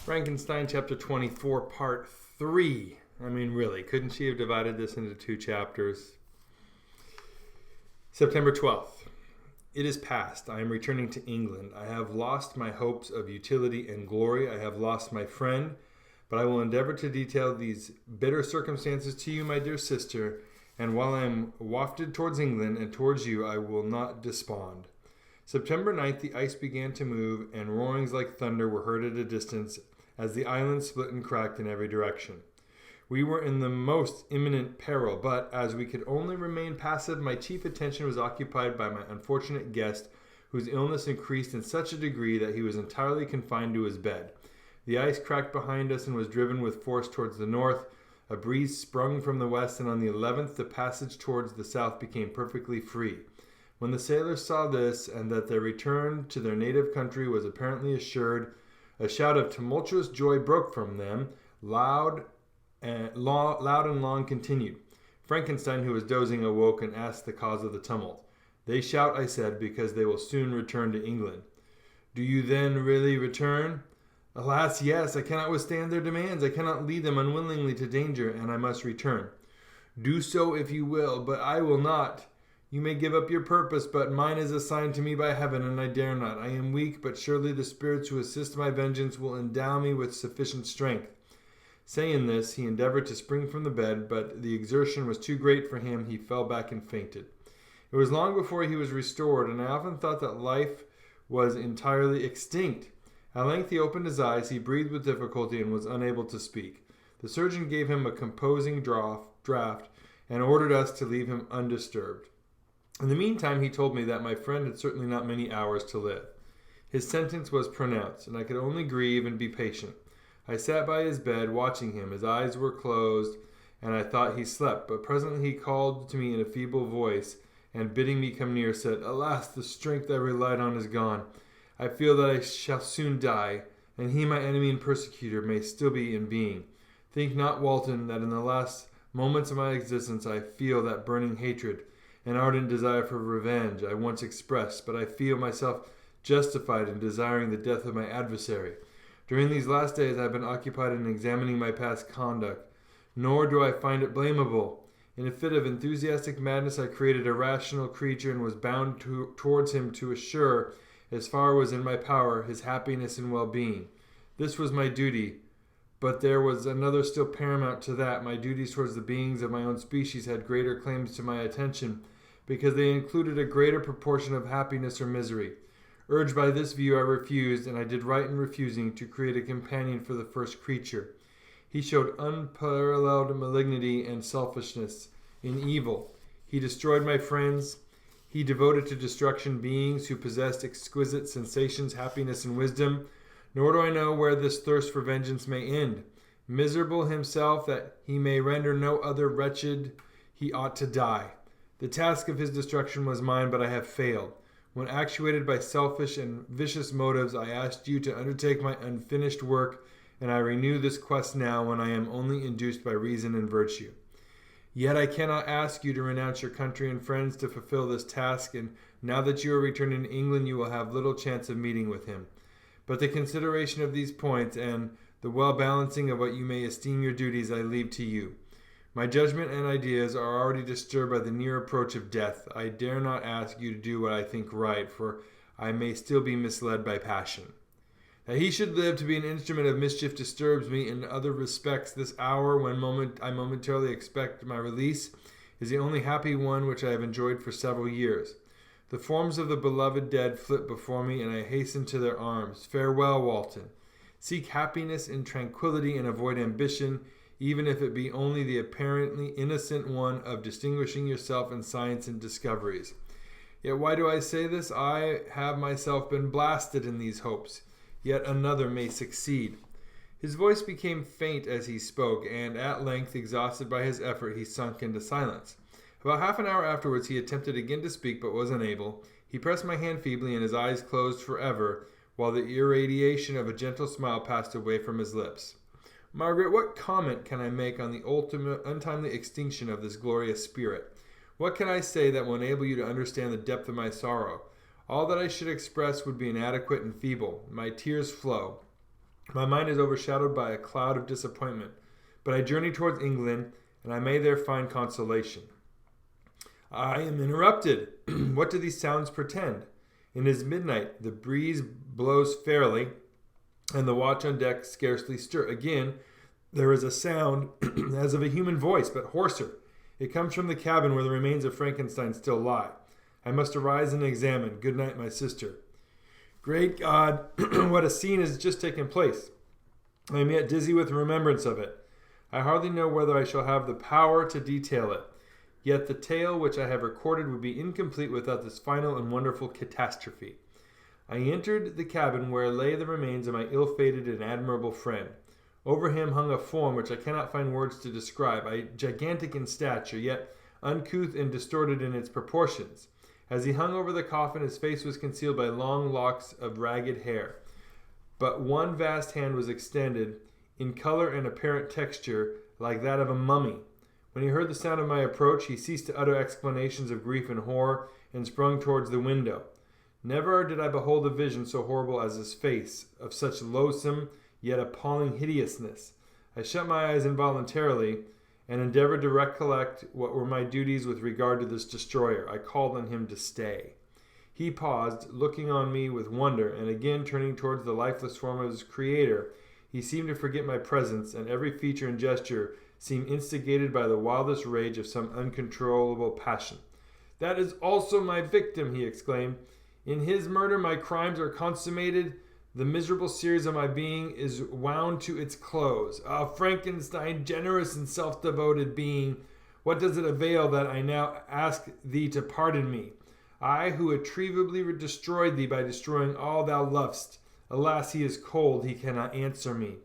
Frankenstein chapter 24 part 3. I mean, really, couldn't she have divided this into 2 chapters? September 12th. It is past. I am returning to England. I have lost my hopes of utility and glory. I have lost my friend, but I will endeavor to detail these bitter circumstances to you, my dear sister, and while I am wafted towards England and towards you, I will not despond. September 9th, the ice began to move, and roarings like thunder were heard at a distance as the island split and cracked in every direction. We were in the most imminent peril, but as we could only remain passive, my chief attention was occupied by my unfortunate guest, whose illness increased in such a degree that he was entirely confined to his bed. The ice cracked behind us and was driven with force towards the north. A breeze sprung from the west, and on the 11th the passage towards the south became perfectly free. When the sailors saw this, and that their return to their native country was apparently assured, a shout of tumultuous joy broke from them, loud and long continued. Frankenstein, who was dozing, awoke and asked the cause of the tumult. "They shout," I said, "because they will soon return to England." "Do you then really return?" "Alas, yes. I cannot withstand their demands. I cannot lead them unwillingly to danger, and I must return." "Do so if you will, but I will not. You may give up your purpose, but mine is assigned to me by heaven, and I dare not. I am weak, but surely the spirits who assist my vengeance will endow me with sufficient strength." Saying this, he endeavored to spring from the bed, but the exertion was too great for him. He fell back and fainted. It was long before he was restored, and I often thought that life was entirely extinct. At length he opened his eyes. He breathed with difficulty and was unable to speak. The surgeon gave him a composing draught and ordered us to leave him undisturbed. In the meantime, he told me that my friend had certainly not many hours to live. His sentence was pronounced, and I could only grieve and be patient. I sat by his bed, watching him. His eyes were closed, and I thought he slept, but presently he called to me in a feeble voice, and bidding me come near, said, "Alas, the strength I relied on is gone. I feel that I shall soon die, and he, my enemy and persecutor, may still be in being. Think not, Walton, that in the last moments of my existence I feel that burning hatred, an ardent desire for revenge I once expressed, but I feel myself justified in desiring the death of my adversary. During these last days I have been occupied in examining my past conduct, nor do I find it blamable. In a fit of enthusiastic madness I created a rational creature and was bound towards him to assure, as far as was in my power, his happiness and well-being. This was my duty, but there was another still paramount to that. My duties towards the beings of my own species had greater claims to my attention, because they included a greater proportion of happiness or misery. Urged by this view, I refused, and I did right in refusing, to create a companion for the first creature. He showed unparalleled malignity and selfishness in evil. He destroyed my friends. He devoted to destruction beings who possessed exquisite sensations, happiness, and wisdom. Nor do I know where this thirst for vengeance may end. Miserable himself, that he may render no other wretched, he ought to die. The task of his destruction was mine, but I have failed. When actuated by selfish and vicious motives, I asked you to undertake my unfinished work, and I renew this quest now when I am only induced by reason and virtue. Yet I cannot ask you to renounce your country and friends to fulfill this task, and now that you are returning to England, you will have little chance of meeting with him. But the consideration of these points, and the well-balancing of what you may esteem your duties, I leave to you. My judgment and ideas are already disturbed by the near approach of death. I dare not ask you to do what I think right, for I may still be misled by passion. That he should live to be an instrument of mischief disturbs me. In other respects, this hour, when I momentarily expect my release, is the only happy one which I have enjoyed for several years. The forms of the beloved dead flit before me, and I hasten to their arms. Farewell, Walton. Seek happiness in tranquillity, and avoid ambition, even if it be only the apparently innocent one of distinguishing yourself in science and discoveries. Yet why do I say this? I have myself been blasted in these hopes. Yet another may succeed. His voice became faint as he spoke, and at length, exhausted by his effort, he sunk into silence. About half an hour afterwards he attempted again to speak, but was unable. He pressed my hand feebly, and his eyes closed forever, while the irradiation of a gentle smile passed away from his lips. Margaret, what comment can I make on the ultimate untimely extinction of this glorious spirit? What can I say that will enable you to understand the depth of my sorrow? All that I should express would be inadequate and feeble. My tears flow. My mind is overshadowed by a cloud of disappointment, but I journey towards England, and I may there find consolation. I am interrupted. What do these sounds portend? It is midnight. The breeze blows fairly, and the watch on deck scarcely stir. Again, there is a sound as of a human voice, but hoarser. It comes from the cabin where the remains of Frankenstein still lie. I must arise and examine. Good night, my sister. Great God, what a scene has just taken place. I am yet dizzy with remembrance of it. I hardly know whether I shall have the power to detail it. Yet the tale which I have recorded would be incomplete without this final and wonderful catastrophe. I entered the cabin where lay the remains of my ill-fated and admirable friend. Over him hung a form which I cannot find words to describe, gigantic in stature, yet uncouth and distorted in its proportions. As he hung over the coffin, his face was concealed by long locks of ragged hair. But one vast hand was extended, in color and apparent texture, like that of a mummy. When he heard the sound of my approach, he ceased to utter exclamations of grief and horror, and sprung towards the window. Never did I behold a vision so horrible as his face, of such loathsome yet appalling hideousness. I shut my eyes involuntarily, and endeavored to recollect what were my duties with regard to this destroyer. I called on him to stay. He paused, looking on me with wonder, and again turning towards the lifeless form of his creator. He seemed to forget my presence, and every feature and gesture seemed instigated by the wildest rage of some uncontrollable passion. "That is also my victim," he exclaimed. "In his murder my crimes are consummated. The miserable series of my being is wound to its close. Ah, Frankenstein, generous and self-devoted being, what does it avail that I now ask thee to pardon me? I, who irretrievably destroyed thee by destroying all thou lovest. Alas, he is cold, he cannot answer me."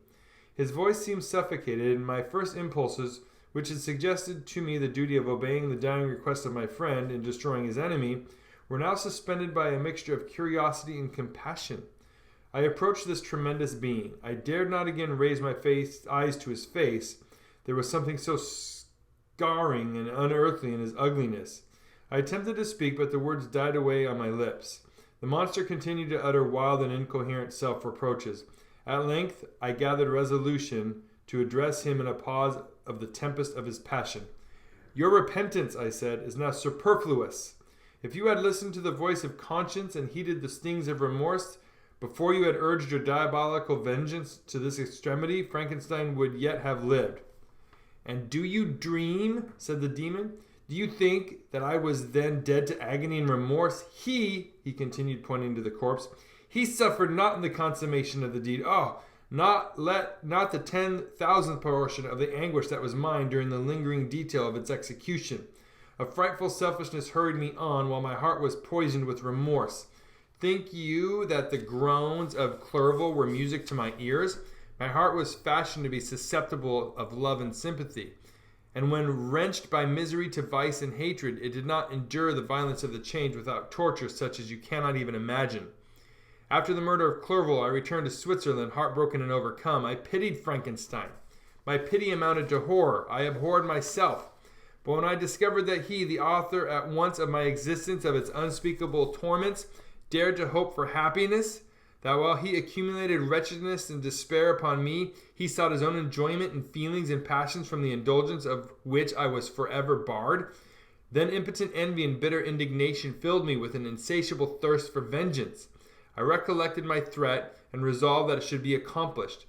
His voice seemed suffocated, and my first impulses, which had suggested to me the duty of obeying the dying request of my friend in destroying his enemy, were now suspended by a mixture of curiosity and compassion. I approached this tremendous being. I dared not again raise my eyes to his face. There was something so scarring and unearthly in his ugliness. I attempted to speak, but the words died away on my lips. The monster continued to utter wild and incoherent self-reproaches. At length, I gathered resolution to address him in a pause of the tempest of his passion. "Your repentance," I said, "is now superfluous. If you had listened to the voice of conscience and heeded the stings of remorse, before you had urged your diabolical vengeance to this extremity, Frankenstein would yet have lived." "And do you dream?" said the demon. "Do you think that I was then dead to agony and remorse? He continued, pointing to the corpse, "he suffered not in the consummation of the deed. Oh, not the 10,000th portion of the anguish that was mine during the lingering detail of its execution. A frightful selfishness hurried me on, while my heart was poisoned with remorse. Think you that the groans of Clerval were music to my ears? My heart was fashioned to be susceptible of love and sympathy. And when wrenched by misery to vice and hatred, it did not endure the violence of the change without torture such as you cannot even imagine. After the murder of Clerval, I returned to Switzerland, heartbroken and overcome. I pitied Frankenstein. My pity amounted to horror. I abhorred myself. But when I discovered that he, the author at once of my existence, of its unspeakable torments, dared to hope for happiness, that while he accumulated wretchedness and despair upon me, he sought his own enjoyment and feelings and passions from the indulgence of which I was forever barred, then impotent envy and bitter indignation filled me with an insatiable thirst for vengeance. I recollected my threat and resolved that it should be accomplished.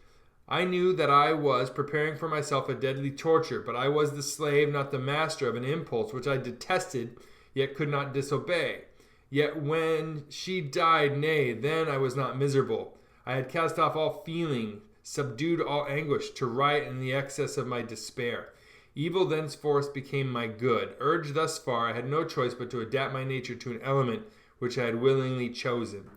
I knew that I was preparing for myself a deadly torture, but I was the slave, not the master, of an impulse which I detested, yet could not disobey. Yet when she died, nay, then I was not miserable. I had cast off all feeling, subdued all anguish, to riot in the excess of my despair. Evil thenceforth became my good. Urged thus far, I had no choice but to adapt my nature to an element which I had willingly chosen.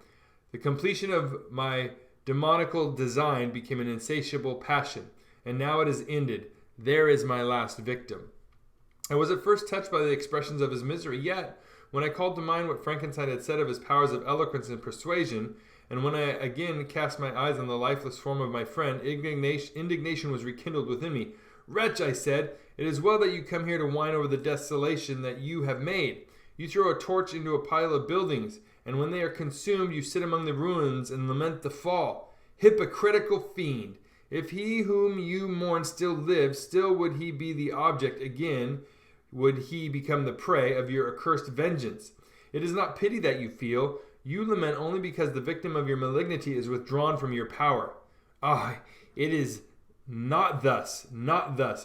The completion of my demoniacal design became an insatiable passion, and now it is ended. There is my last victim. I was at first touched by the expressions of his misery, yet, when I called to mind what Frankenstein had said of his powers of eloquence and persuasion, and when I again cast my eyes on the lifeless form of my friend, indignation was rekindled within me. "Wretch," I said, "it is well that you come here to whine over the desolation that you have made. You throw a torch into a pile of buildings, and when they are consumed, you sit among the ruins and lament the fall. Hypocritical fiend! If he whom you mourn still lives, still would he be the object again, would he become the prey of your accursed vengeance. It is not pity that you feel. You lament only because the victim of your malignity is withdrawn from your power. Ah, it is not thus,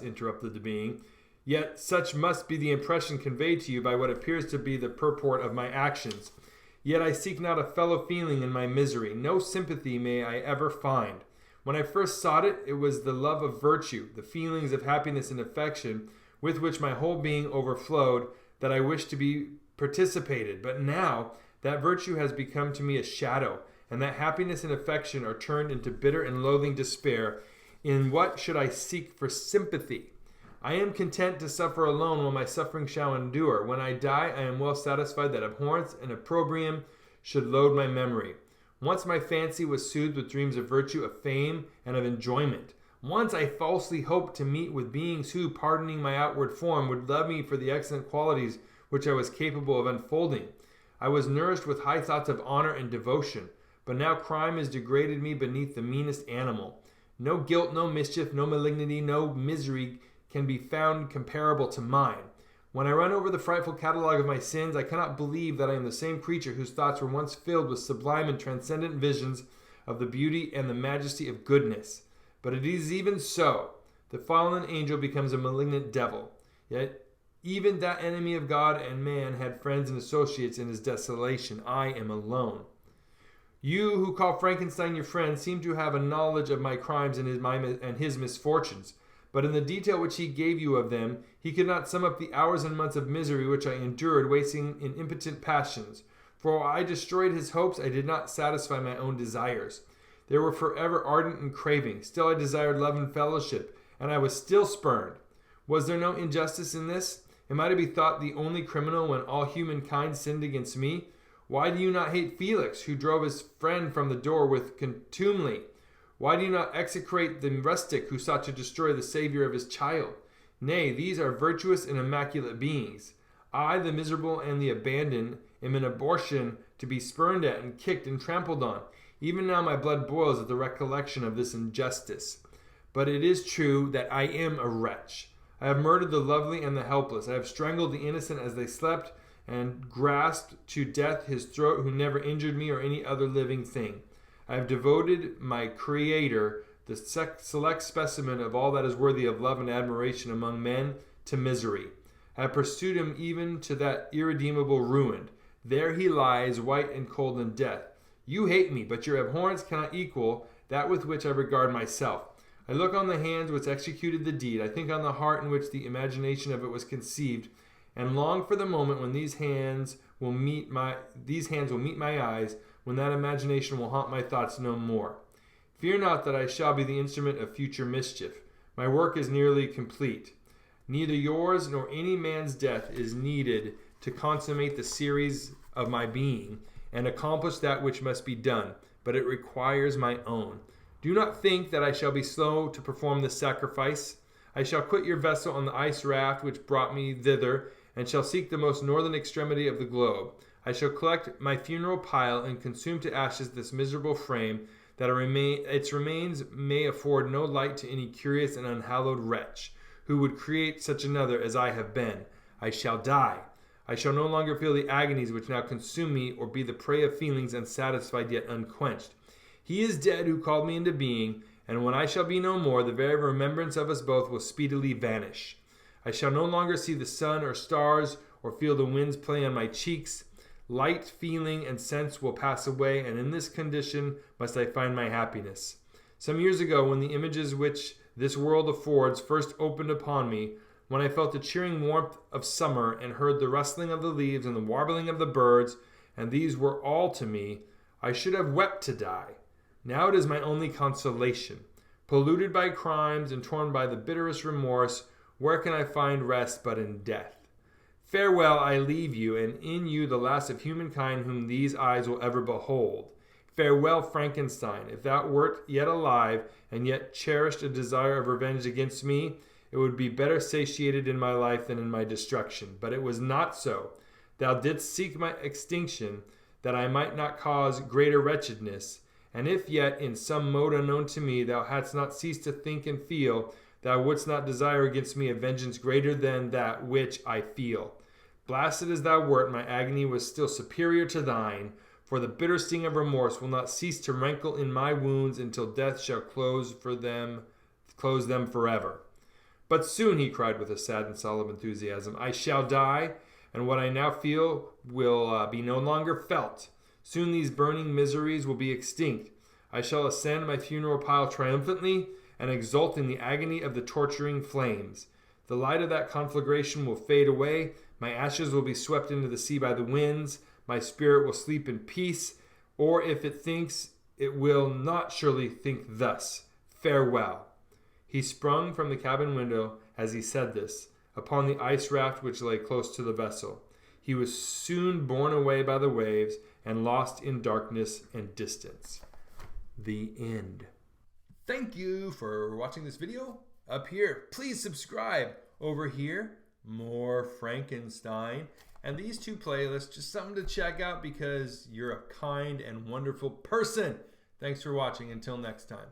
interrupted the being. Yet such must be the impression conveyed to you by what appears to be the purport of my actions. Yet I seek not a fellow feeling in my misery. No sympathy may I ever find. When I first sought it, it was the love of virtue, the feelings of happiness and affection with which my whole being overflowed, that I wished to be participated. But now that virtue has become to me a shadow, and that happiness and affection are turned into bitter and loathing despair. In what should I seek for sympathy? I am content to suffer alone while my suffering shall endure. When I die, I am well satisfied that abhorrence and opprobrium should load my memory. Once my fancy was soothed with dreams of virtue, of fame, and of enjoyment. Once I falsely hoped to meet with beings who, pardoning my outward form, would love me for the excellent qualities which I was capable of unfolding. I was nourished with high thoughts of honor and devotion, but now crime has degraded me beneath the meanest animal. No guilt, no mischief, no malignity, no misery can be found comparable to mine. When I run over the frightful catalogue of my sins, I cannot believe that I am the same creature whose thoughts were once filled with sublime and transcendent visions of the beauty and the majesty of goodness. But it is even so. The fallen angel becomes a malignant devil. Yet even that enemy of God and man had friends and associates in his desolation. I am alone. You who call Frankenstein your friend seem to have a knowledge of my crimes and his misfortunes. But in the detail which he gave you of them, he could not sum up the hours and months of misery which I endured, wasting in impotent passions. For while I destroyed his hopes, I did not satisfy my own desires. They were forever ardent and craving. Still I desired love and fellowship, and I was still spurned. Was there no injustice in this? Am I to be thought the only criminal when all humankind sinned against me? Why do you not hate Felix, who drove his friend from the door with contumely? Why do you not execrate the rustic who sought to destroy the Savior of his child? Nay, these are virtuous and immaculate beings. I, the miserable and the abandoned, am an abortion to be spurned at and kicked and trampled on. Even now my blood boils at the recollection of this injustice. But it is true that I am a wretch. I have murdered the lovely and the helpless. I have strangled the innocent as they slept, and grasped to death his throat who never injured me or any other living thing. I have devoted my Creator, the select specimen of all that is worthy of love and admiration among men, to misery. I have pursued him even to that irredeemable ruin. There he lies, white and cold in death. You hate me, but your abhorrence cannot equal that with which I regard myself. I look on the hands which executed the deed. I think on the heart in which the imagination of it was conceived, and long for the moment when these hands will meet my eyes, when that imagination will haunt my thoughts no more. Fear not that I shall be the instrument of future mischief. My work is nearly complete. Neither yours nor any man's death is needed to consummate the series of my being and accomplish that which must be done, but it requires my own. Do not think that I shall be slow to perform this sacrifice. I shall quit your vessel on the ice raft which brought me thither, and shall seek the most northern extremity of the globe. I shall collect my funeral pile and consume to ashes this miserable frame, that its remains may afford no light to any curious and unhallowed wretch, who would create such another as I have been. I shall die. I shall no longer feel the agonies which now consume me, or be the prey of feelings unsatisfied yet unquenched. He is dead who called me into being, and when I shall be no more, the very remembrance of us both will speedily vanish. I shall no longer see the sun or stars, or feel the winds play on my cheeks. Light, feeling, and sense will pass away, and in this condition must I find my happiness. Some years ago, when the images which this world affords first opened upon me, when I felt the cheering warmth of summer, and heard the rustling of the leaves and the warbling of the birds, and these were all to me, I should have wept to die. Now it is my only consolation. Polluted by crimes and torn by the bitterest remorse, where can I find rest but in death? Farewell, I leave you, and in you the last of humankind whom these eyes will ever behold. Farewell, Frankenstein. If thou wert yet alive, and yet cherished a desire of revenge against me, it would be better satiated in my life than in my destruction. But it was not so. Thou didst seek my extinction, that I might not cause greater wretchedness, And if yet, in some mode unknown to me, thou hadst not ceased to think and feel, thou wouldst not desire against me a vengeance greater than that which I feel. Blasted as thou wert, my agony was still superior to thine, for the bitter sting of remorse will not cease to rankle in my wounds until death shall close them forever. But soon, he cried with a sad and solemn enthusiasm, I shall die, and what I now feel will be no longer felt. Soon these burning miseries will be extinct. I shall ascend my funeral pile triumphantly and exult in the agony of the torturing flames. The light of that conflagration will fade away. My ashes will be swept into the sea by the winds. My spirit will sleep in peace. Or if it thinks, it will not surely think thus. Farewell. He sprung from the cabin window as he said this, upon the ice raft which lay close to the vessel. He was soon borne away by the waves and lost in darkness and distance. The end. Thank you for watching this video. Up here, please subscribe. Over here, more Frankenstein. And these two playlists, just something to check out because you're a kind and wonderful person. Thanks for watching. Until next time.